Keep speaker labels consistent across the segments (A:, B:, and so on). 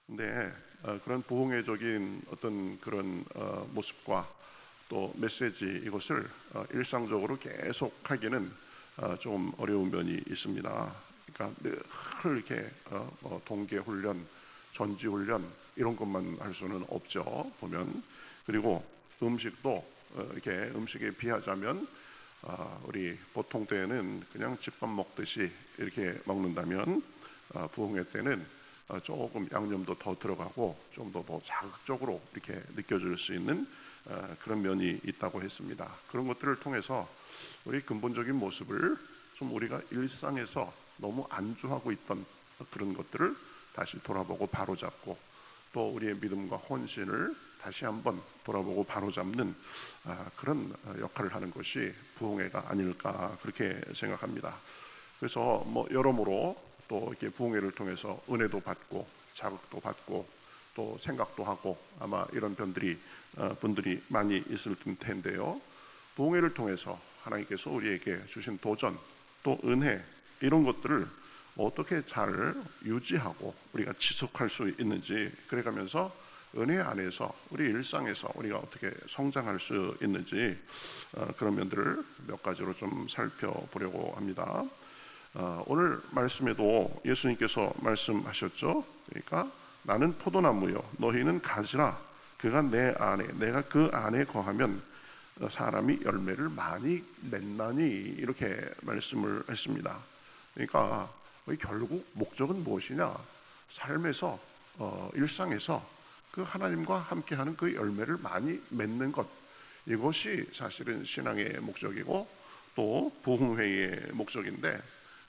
A: 근데 그런 부흥회적인 어떤 그런 모습과 또 메시지 이것을 일상적으로 계속 하기는 좀 어려운 면이 있습니다. 그러니까 늘 이렇게 동계 훈련, 전지 훈련 이런 것만 할 수는 없죠. 보면 그리고 음식도 이렇게 음식에 비하자면 우리 보통 때는 그냥 집밥 먹듯이 이렇게 먹는다면 부흥회 때는 조금 양념도 더 들어가고 좀 더 자극적으로 이렇게 느껴질 수 있는 그런 면이 있다고 했습니다. 그런 것들을 통해서 우리 근본적인 모습을 좀 우리가 일상에서 너무 안주하고 있던 그런 것들을 다시 돌아보고 바로잡고 또 우리의 믿음과 헌신을 다시 한번 돌아보고 바로잡는 그런 역할을 하는 것이 부흥회가 아닐까 그렇게 생각합니다. 그래서 여러모로 또 이렇게 부흥회를 통해서 은혜도 받고 자극도 받고 또 생각도 하고 아마 이런 분들이 많이 있을 텐데요. 부흥회를 통해서 하나님께서 우리에게 주신 도전 또 은혜 이런 것들을 어떻게 잘 유지하고 우리가 지속할 수 있는지 그래가면서 은혜 안에서 우리 일상에서 우리가 어떻게 성장할 수 있는지 그런 면들을 몇 가지로 좀 살펴보려고 합니다. 오늘 말씀에도 예수님께서 말씀하셨죠. 그러니까 나는 포도나무요 너희는 가지라 그가 내 안에 내가 그 안에 거하면 사람이 열매를 많이 맺나니 이렇게 말씀을 했습니다. 그러니까 결국 목적은 무엇이냐? 삶에서 일상에서 그 하나님과 함께하는 그 열매를 많이 맺는 것 이것이 사실은 신앙의 목적이고 또 부흥회의 목적인데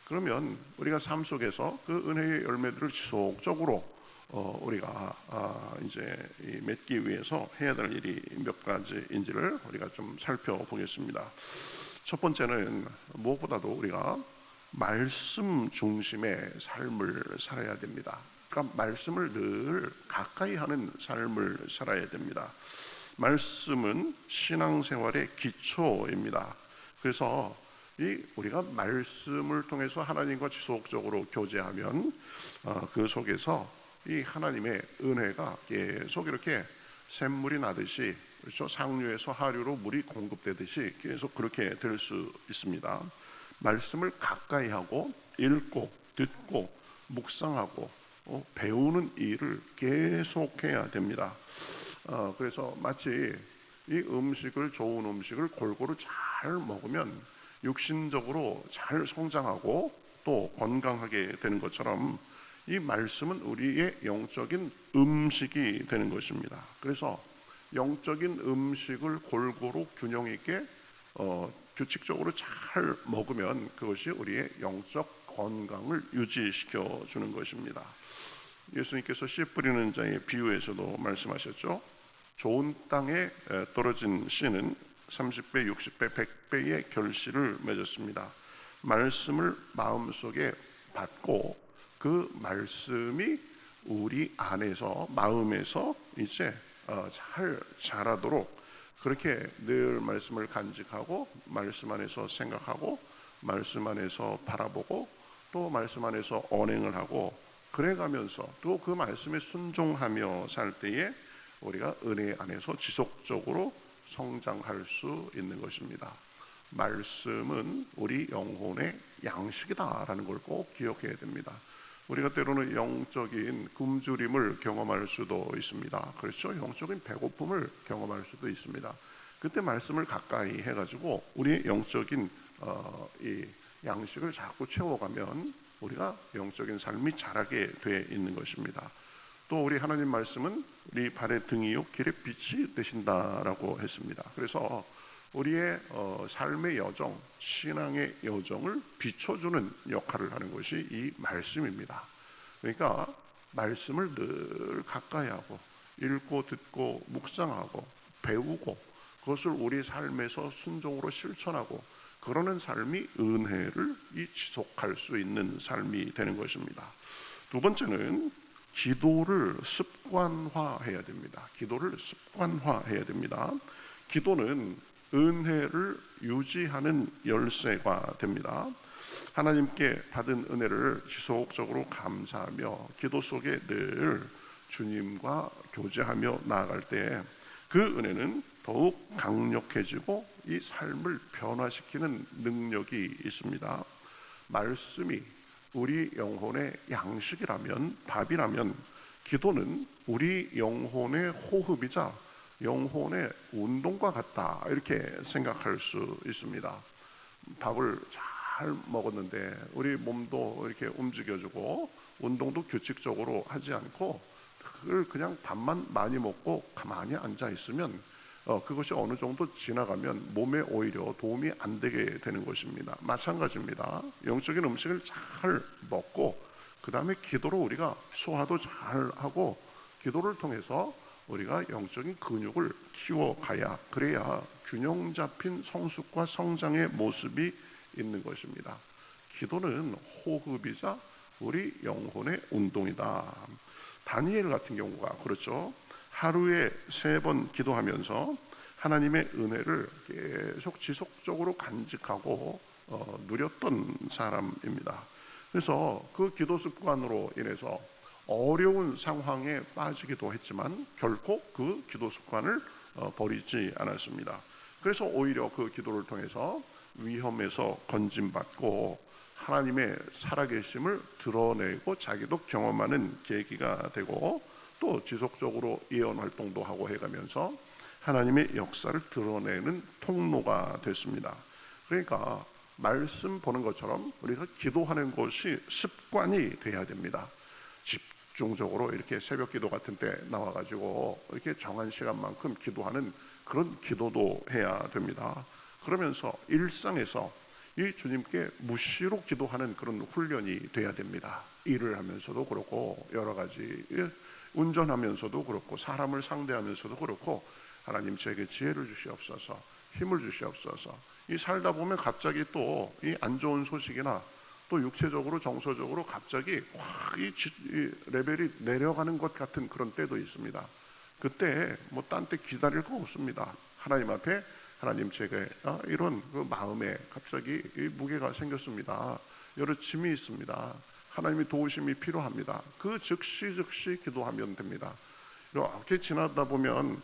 A: 그러면 우리가 삶 속에서 그 은혜의 열매들을 지속적으로 우리가 이제 맺기 위해서 해야 될 일이 몇 가지인지를 우리가 좀 살펴보겠습니다. 첫 번째는 무엇보다도 우리가 말씀 중심의 삶을 살아야 됩니다. 그러니까 말씀을 늘 가까이 하는 삶을 살아야 됩니다. 말씀은 신앙생활의 기초입니다. 그래서 우리가 말씀을 통해서 하나님과 지속적으로 교제하면 그 속에서 이 하나님의 은혜가 계속 이렇게 샘물이 나듯이 그렇죠? 상류에서 하류로 물이 공급되듯이 계속 그렇게 될 수 있습니다. 말씀을 가까이 하고 읽고 듣고 묵상하고 배우는 일을 계속해야 됩니다. 그래서 마치 이 좋은 음식을 골고루 잘 먹으면 육신적으로 잘 성장하고 또 건강하게 되는 것처럼 이 말씀은 우리의 영적인 음식이 되는 것입니다. 그래서 영적인 음식을 골고루 균형 있게 규칙적으로 잘 먹으면 그것이 우리의 영적 건강을 유지시켜 주는 것입니다. 예수님께서 씨 뿌리는 자의 비유에서도 말씀하셨죠. 좋은 땅에 떨어진 씨는 30배, 60배, 100배의 결실을 맺었습니다. 말씀을 마음속에 받고 그 말씀이 우리 안에서 마음에서 이제 잘 자라도록 그렇게 늘 말씀을 간직하고 말씀 안에서 생각하고 말씀 안에서 바라보고 또 말씀 안에서 언행을 하고 그래가면서 또 그 말씀에 순종하며 살 때에 우리가 은혜 안에서 지속적으로 성장할 수 있는 것입니다. 말씀은 우리 영혼의 양식이다라는 걸 꼭 기억해야 됩니다. 우리가 때로는 영적인 굶주림을 경험할 수도 있습니다. 그렇죠? 영적인 배고픔을 경험할 수도 있습니다. 그때 말씀을 가까이 해가지고 우리의 영적인 이 양식을 자꾸 채워가면 우리가 영적인 삶이 자라게 돼 있는 것입니다. 또 우리 하나님 말씀은 우리 발의 등이요 길의 빛이 되신다라고 했습니다. 그래서 우리의 삶의 여정, 신앙의 여정을 비춰주는 역할을 하는 것이 이 말씀입니다. 그러니까 말씀을 늘 가까이 하고 읽고 듣고 묵상하고 배우고 그것을 우리 삶에서 순종으로 실천하고 그러는 삶이 은혜를 지속할 수 있는 삶이 되는 것입니다. 두 번째는 기도를 습관화해야 됩니다. 기도를 습관화해야 됩니다. 기도는 은혜를 유지하는 열쇠가 됩니다. 하나님께 받은 은혜를 지속적으로 감사하며 기도 속에 늘 주님과 교제하며 나아갈 때 그 은혜는 더욱 강력해지고 이 삶을 변화시키는 능력이 있습니다. 말씀이 우리 영혼의 양식이라면, 밥이라면, 기도는 우리 영혼의 호흡이자 영혼의 운동과 같다, 이렇게 생각할 수 있습니다. 밥을 잘 먹었는데 우리 몸도 이렇게 움직여주고 운동도 규칙적으로 하지 않고 그걸 그냥 밥만 많이 먹고 가만히 앉아 있으면 그것이 어느 정도 지나가면 몸에 오히려 도움이 안 되게 되는 것입니다. 마찬가지입니다. 영적인 음식을 잘 먹고 그 다음에 기도로 우리가 소화도 잘 하고 기도를 통해서 우리가 영적인 근육을 키워가야, 그래야 균형 잡힌 성숙과 성장의 모습이 있는 것입니다. 기도는 호흡이자 우리 영혼의 운동이다. 다니엘 같은 경우가 그렇죠. 하루에 3번 기도하면서 하나님의 은혜를 계속 지속적으로 간직하고 누렸던 사람입니다. 그래서 그 기도 습관으로 인해서 어려운 상황에 빠지기도 했지만 결코 그 기도 습관을 버리지 않았습니다. 그래서 오히려 그 기도를 통해서 위험에서 건짐받고 하나님의 살아계심을 드러내고 자기도 경험하는 계기가 되고 또 지속적으로 예언 활동도 하고 해가면서 하나님의 역사를 드러내는 통로가 됐습니다. 그러니까 말씀 보는 것처럼 우리가 기도하는 것이 습관이 돼야 됩니다. 집중적으로 이렇게 새벽 기도 같은 때 나와가지고 이렇게 정한 시간만큼 기도하는 그런 기도도 해야 됩니다. 그러면서 일상에서 이 주님께 무시로 기도하는 그런 훈련이 돼야 됩니다. 일을 하면서도 그렇고 여러 가지 운전하면서도 그렇고 사람을 상대하면서도 그렇고 하나님 저에게 지혜를 주시옵소서, 힘을 주시옵소서. 이 살다 보면 갑자기 또 이 안 좋은 소식이나 또 육체적으로 정서적으로 갑자기 확 이 레벨이 내려가는 것 같은 그런 때도 있습니다. 그때 뭐 딴 때 기다릴 거 없습니다. 하나님 앞에 하나님 제게 이런 그 마음에 갑자기 이 무게가 생겼습니다. 여러 짐이 있습니다. 하나님의 도우심이 필요합니다. 그 즉시 기도하면 됩니다. 이렇게 지나다 보면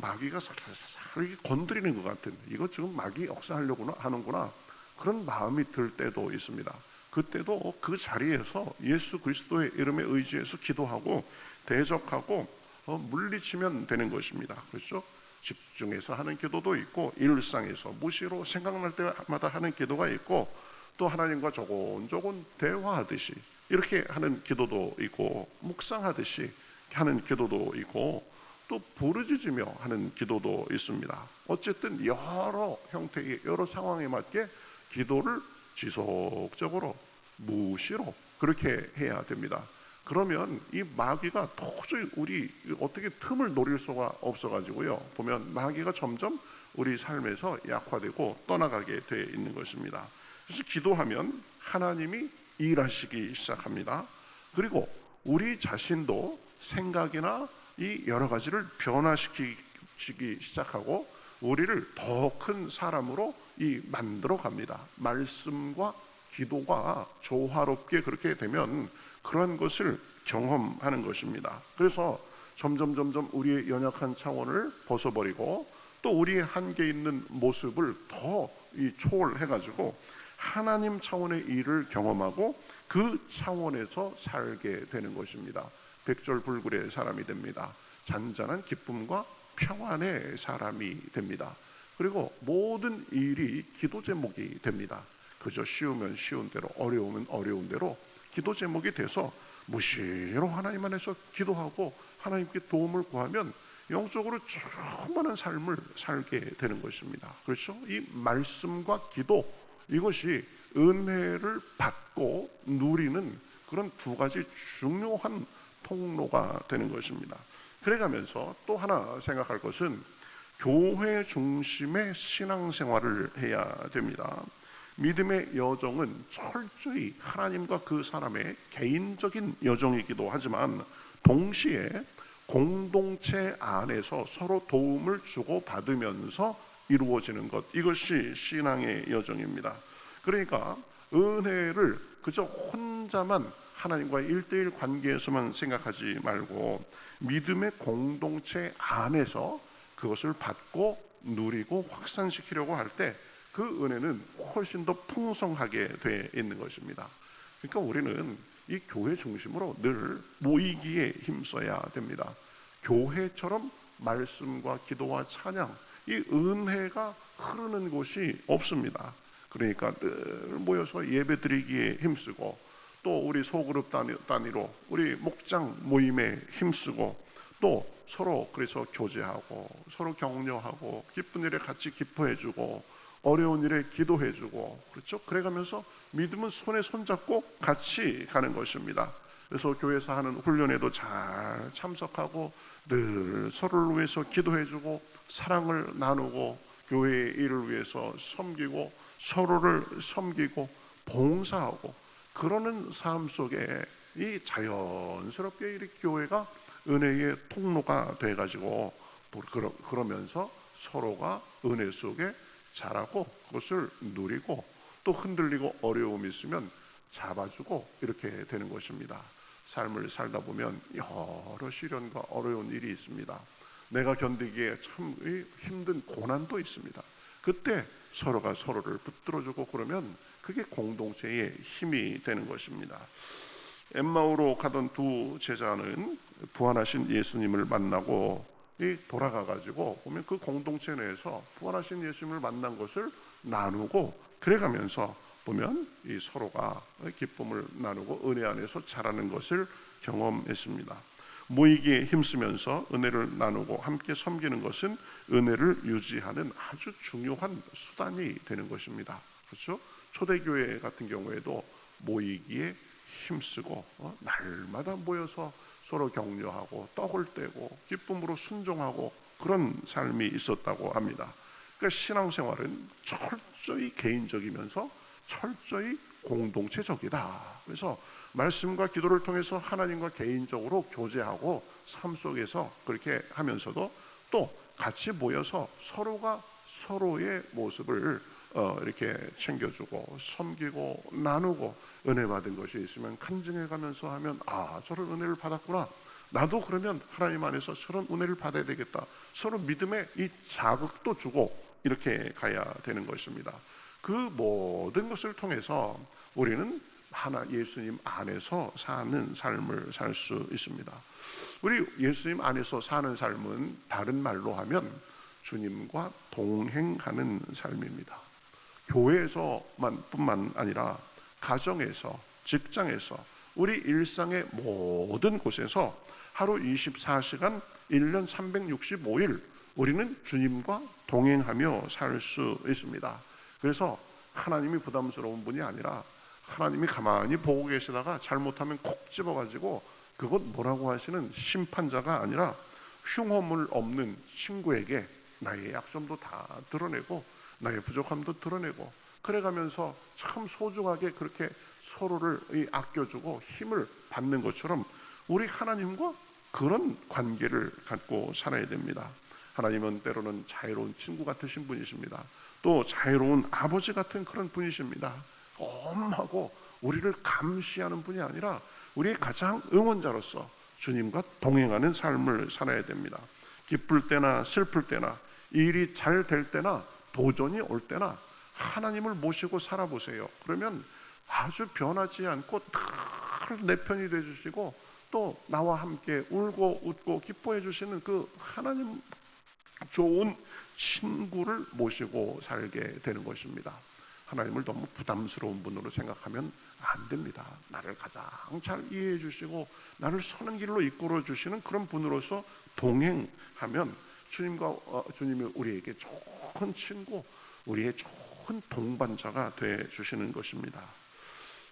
A: 마귀가 살살 건드리는 것 같은, 이거 지금 마귀 역사하려고 하는구나, 그런 마음이 들 때도 있습니다. 그때도 그 자리에서 예수 그리스도의 이름에 의지해서 기도하고 대적하고 물리치면 되는 것입니다. 그렇죠? 집중해서 하는 기도도 있고 일상에서 무시로 생각날 때마다 하는 기도가 있고 또 하나님과 조곤조곤 대화하듯이 이렇게 하는 기도도 있고 묵상하듯이 하는 기도도 있고 또 부르짖으며 하는 기도도 있습니다. 어쨌든 여러 형태의 여러 상황에 맞게 기도를 지속적으로 무시로 그렇게 해야 됩니다. 그러면 이 마귀가 도저히 우리 어떻게 틈을 노릴 수가 없어가지고요, 보면 마귀가 점점 우리 삶에서 약화되고 떠나가게 돼 있는 것입니다. 그래서 기도하면 하나님이 일하시기 시작합니다. 그리고 우리 자신도 생각이나 이 여러 가지를 변화시키기 시작하고 우리를 더 큰 사람으로 만들어 갑니다. 말씀과 기도가 조화롭게 그렇게 되면 그런 것을 경험하는 것입니다. 그래서 점점 우리의 연약한 차원을 벗어버리고 또 우리의 한계 있는 모습을 더 초월해가지고 하나님 차원의 일을 경험하고 그 차원에서 살게 되는 것입니다. 백절불굴의 사람이 됩니다. 잔잔한 기쁨과 평안의 사람이 됩니다. 그리고 모든 일이 기도 제목이 됩니다. 그저 쉬우면 쉬운 대로, 어려우면 어려운 대로 기도 제목이 돼서 무시로 하나님 안에서 기도하고 하나님께 도움을 구하면 영적으로 충만한 삶을 살게 되는 것입니다. 그렇죠? 이 말씀과 기도, 이것이 은혜를 받고 누리는 그런 두 가지 중요한 통로가 되는 것입니다. 그래가면서 또 하나 생각할 것은 교회 중심의 신앙생활을 해야 됩니다. 믿음의 여정은 철저히 하나님과 그 사람의 개인적인 여정이기도 하지만 동시에 공동체 안에서 서로 도움을 주고받으면서 이루어지는 것, 이것이 신앙의 여정입니다. 그러니까 은혜를 그저 혼자만 하나님과의 1대1 관계에서만 생각하지 말고 믿음의 공동체 안에서 그것을 받고 누리고 확산시키려고 할 때 그 은혜는 훨씬 더 풍성하게 돼 있는 것입니다. 그러니까 우리는 이 교회 중심으로 늘 모이기에 힘써야 됩니다. 교회처럼 말씀과 기도와 찬양, 이 은혜가 흐르는 곳이 없습니다. 그러니까 늘 모여서 예배드리기에 힘쓰고, 또 우리 소그룹 단위로 우리 목장 모임에 힘쓰고, 또 서로 그래서 교제하고 서로 격려하고 기쁜 일에 같이 기뻐해주고 어려운 일에 기도해주고, 그렇죠? 그래가면서 믿음은 손에 손잡고 같이 가는 것입니다. 그래서 교회에서 하는 훈련에도 잘 참석하고 늘 서로를 위해서 기도해주고 사랑을 나누고 교회의 일을 위해서 섬기고 서로를 섬기고 봉사하고 그러는 삶 속에 이 자연스럽게 이 교회가 은혜의 통로가 돼가지고 그러면서 서로가 은혜 속에 자라고 그것을 누리고 또 흔들리고 어려움이 있으면 잡아주고 이렇게 되는 것입니다. 삶을 살다 보면 여러 시련과 어려운 일이 있습니다. 내가 견디기에 참 힘든 고난도 있습니다. 그때 서로가 서로를 붙들어주고 그러면 그게 공동체의 힘이 되는 것입니다. 엠마오로 가던 두 제자는 부활하신 예수님을 만나고 돌아가가지고 보면 그 공동체 내에서 부활하신 예수님을 만난 것을 나누고 그래가면서 보면 이 서로가 기쁨을 나누고 은혜 안에서 자라는 것을 경험했습니다. 모이기에 힘쓰면서 은혜를 나누고 함께 섬기는 것은 은혜를 유지하는 아주 중요한 수단이 되는 것입니다. 그렇죠? 초대교회 같은 경우에도 모이기에 힘쓰고 날마다 모여서 서로 격려하고 떡을 떼고 기쁨으로 순종하고 그런 삶이 있었다고 합니다. 그러니까 신앙생활은 철저히 개인적이면서 철저히 공동체적이다. 그래서 말씀과 기도를 통해서 하나님과 개인적으로 교제하고 삶 속에서 그렇게 하면서도 또 같이 모여서 서로가 서로의 모습을 이렇게 챙겨주고 섬기고 나누고 은혜 받은 것이 있으면 간증해 가면서 하면 저런 은혜를 받았구나, 나도 그러면 하나님 안에서 저런 은혜를 받아야 되겠다, 서로 믿음의 이 자극도 주고 이렇게 가야 되는 것입니다. 그 모든 것을 통해서 우리는 하나 예수님 안에서 사는 삶을 살 수 있습니다. 우리 예수님 안에서 사는 삶은 다른 말로 하면 주님과 동행하는 삶입니다. 교회에서만 뿐만 아니라 가정에서, 직장에서, 우리 일상의 모든 곳에서 하루 24시간 1년 365일 우리는 주님과 동행하며 살 수 있습니다. 그래서 하나님이 부담스러운 분이 아니라 하나님이 가만히 보고 계시다가 잘못하면 콕 집어가지고 그것 뭐라고 하시는 심판자가 아니라 흉허물 없는 친구에게 나의 약점도 다 드러내고 나의 부족함도 드러내고 그래가면서 참 소중하게 그렇게 서로를 아껴주고 힘을 받는 것처럼 우리 하나님과 그런 관계를 갖고 살아야 됩니다. 하나님은 때로는 자유로운 친구 같으신 분이십니다. 또 자유로운 아버지 같은 그런 분이십니다. 엄하고 우리를 감시하는 분이 아니라 우리의 가장 응원자로서 주님과 동행하는 삶을 살아야 됩니다. 기쁠 때나 슬플 때나 일이 잘 될 때나 도전이 올 때나 하나님을 모시고 살아보세요. 그러면 아주 변하지 않고 늘 내 편이 되어주시고 또 나와 함께 울고 웃고 기뻐해 주시는 그 하나님 좋은 친구를 모시고 살게 되는 것입니다. 하나님을 너무 부담스러운 분으로 생각하면 안 됩니다. 나를 가장 잘 이해해 주시고 나를 서는 길로 이끌어 주시는 그런 분으로서 동행하면 주님이 우리에게 좋은 친구, 우리의 좋은 동반자가 돼 주시는 것입니다.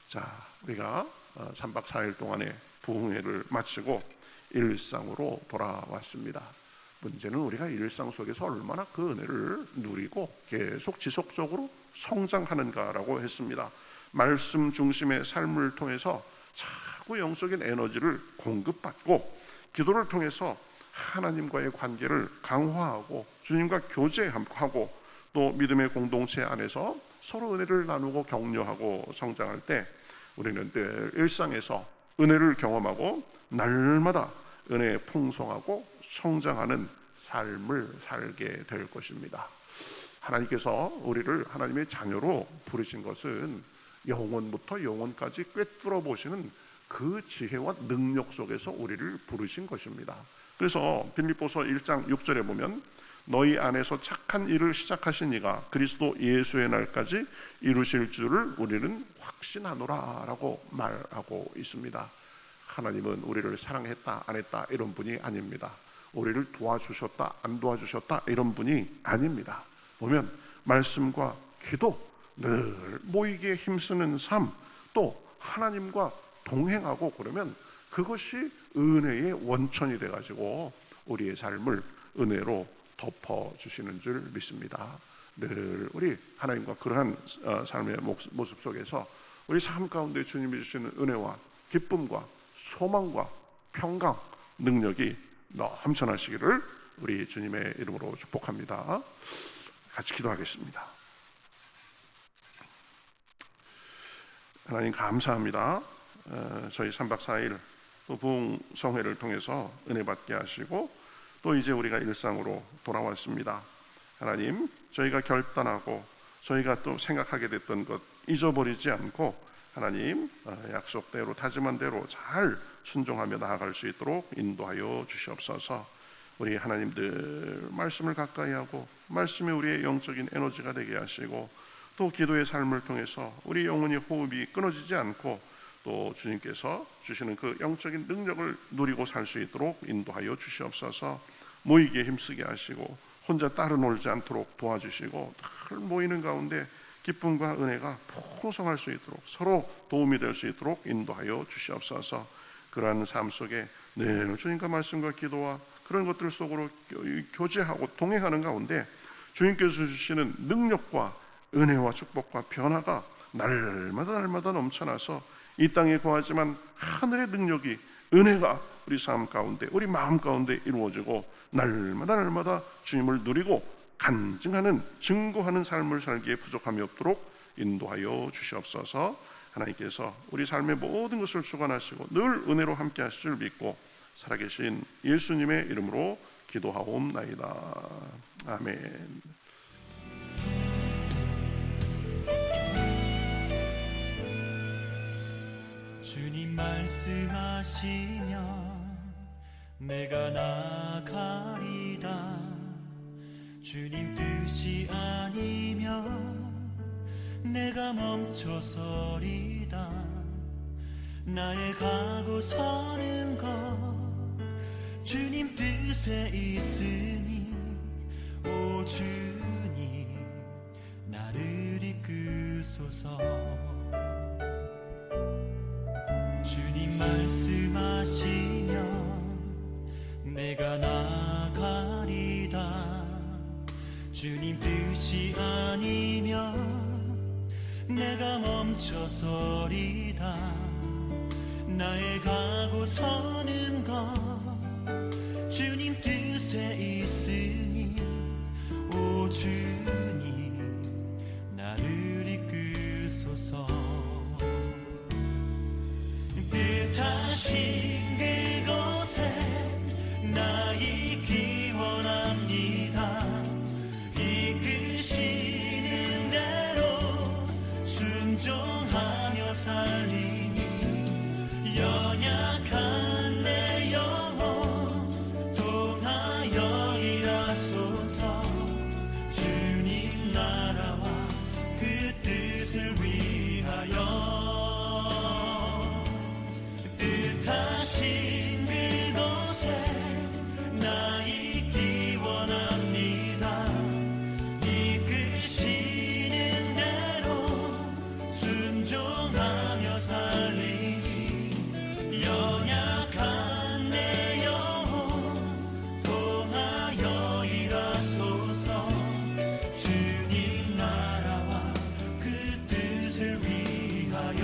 A: 자, 우리가 3박 4일 동안의 부흥회를 마치고 일상으로 돌아왔습니다. 문제는 우리가 일상 속에서 얼마나 그 은혜를 누리고 계속 지속적으로 성장하는가라고 했습니다. 말씀 중심의 삶을 통해서 자꾸 영적인 에너지를 공급받고 기도를 통해서 하나님과의 관계를 강화하고 주님과 교제하고 또 믿음의 공동체 안에서 서로 은혜를 나누고 격려하고 성장할 때 우리는 늘 일상에서 은혜를 경험하고 날마다 은혜에 풍성하고 성장하는 삶을 살게 될 것입니다. 하나님께서 우리를 하나님의 자녀로 부르신 것은 영원부터 영원까지 꿰뚫어 보시는 그 지혜와 능력 속에서 우리를 부르신 것입니다. 그래서 빌립보서 1장 6절에 보면 너희 안에서 착한 일을 시작하신 이가 그리스도 예수의 날까지 이루실 줄을 우리는 확신하노라 라고 말하고 있습니다. 하나님은 우리를 사랑했다 안 했다 이런 분이 아닙니다. 우리를 도와주셨다 안 도와주셨다 이런 분이 아닙니다. 보면 말씀과 기도, 늘 모이기에 힘쓰는 삶, 또 하나님과 동행하고 그러면 그것이 은혜의 원천이 돼가지고 우리의 삶을 은혜로 덮어주시는 줄 믿습니다. 늘 우리 하나님과 그러한 삶의 모습 속에서 우리 삶 가운데 주님이 주시는 은혜와 기쁨과 소망과 평강, 능력이 넘쳐나시기를 우리 주님의 이름으로 축복합니다. 같이 기도하겠습니다. 하나님 감사합니다. 저희 3박 4일 부흥성회를 통해서 은혜 받게 하시고 또 이제 우리가 일상으로 돌아왔습니다. 하나님, 저희가 결단하고 저희가 또 생각하게 됐던 것 잊어버리지 않고 하나님 약속대로 다짐한 대로 잘 순종하며 나아갈 수 있도록 인도하여 주시옵소서. 우리 하나님들 말씀을 가까이 하고 말씀이 우리의 영적인 에너지가 되게 하시고 또 기도의 삶을 통해서 우리 영혼의 호흡이 끊어지지 않고 또 주님께서 주시는 그 영적인 능력을 누리고 살 수 있도록 인도하여 주시옵소서. 모이기에 힘쓰게 하시고 혼자 따로 놀지 않도록 도와주시고 늘 모이는 가운데 기쁨과 은혜가 풍성할 수 있도록 서로 도움이 될 수 있도록 인도하여 주시옵소서. 그러한 삶 속에 늘 주님과 말씀과 기도와 그런 것들 속으로 교제하고 동행하는 가운데 주님께서 주시는 능력과 은혜와 축복과 변화가 날마다 넘쳐나서 이 땅에 거하지만 하늘의 능력이 은혜가 우리 삶 가운데 우리 마음 가운데 이루어지고 날마다 주님을 누리고 간증하는 증거하는 삶을 살기에 부족함이 없도록 인도하여 주시옵소서. 하나님께서 우리 삶의 모든 것을 주관하시고 늘 은혜로 함께 하실 줄 믿고 살아계신 예수님의 이름으로 기도하옵나이다. 아멘.
B: 주님 말씀하시면 내가 나가리다. 주님 뜻이 아니면 내가 멈춰서리다. 나의 가고 서는 것 주님 뜻에 있으니 오 주님 나를 이끄소서. 주님 말씀하시면 내가 나가리다. 주님 뜻이 아니면 내가 멈춰서리다. 나의 가고 서는 것 주님 뜻에 있으니 오 주님 나를 이끄소서. 뜻하신 그곳에 나 있기 원합니다. 이끄시는 대로 순종하며 살리니 연약한 내 영혼 통하여 일하소서. 주님 나라와 그 뜻을 위하여 뜻하신 그곳에 나 있기 원합니다. 이끄시는 대로 순종하며 살리니 연약한 내 영혼 통하여 일하소서. 주님 나라와 그 뜻을 위하여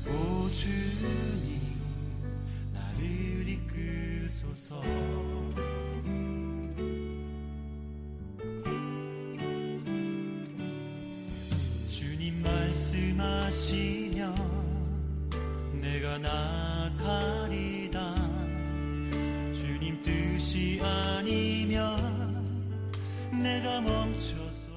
B: 오 주님 나를 이끄소서. 주님 말씀하시면 내가 나가리다. 주님 뜻이 아니면 내가 멈춰서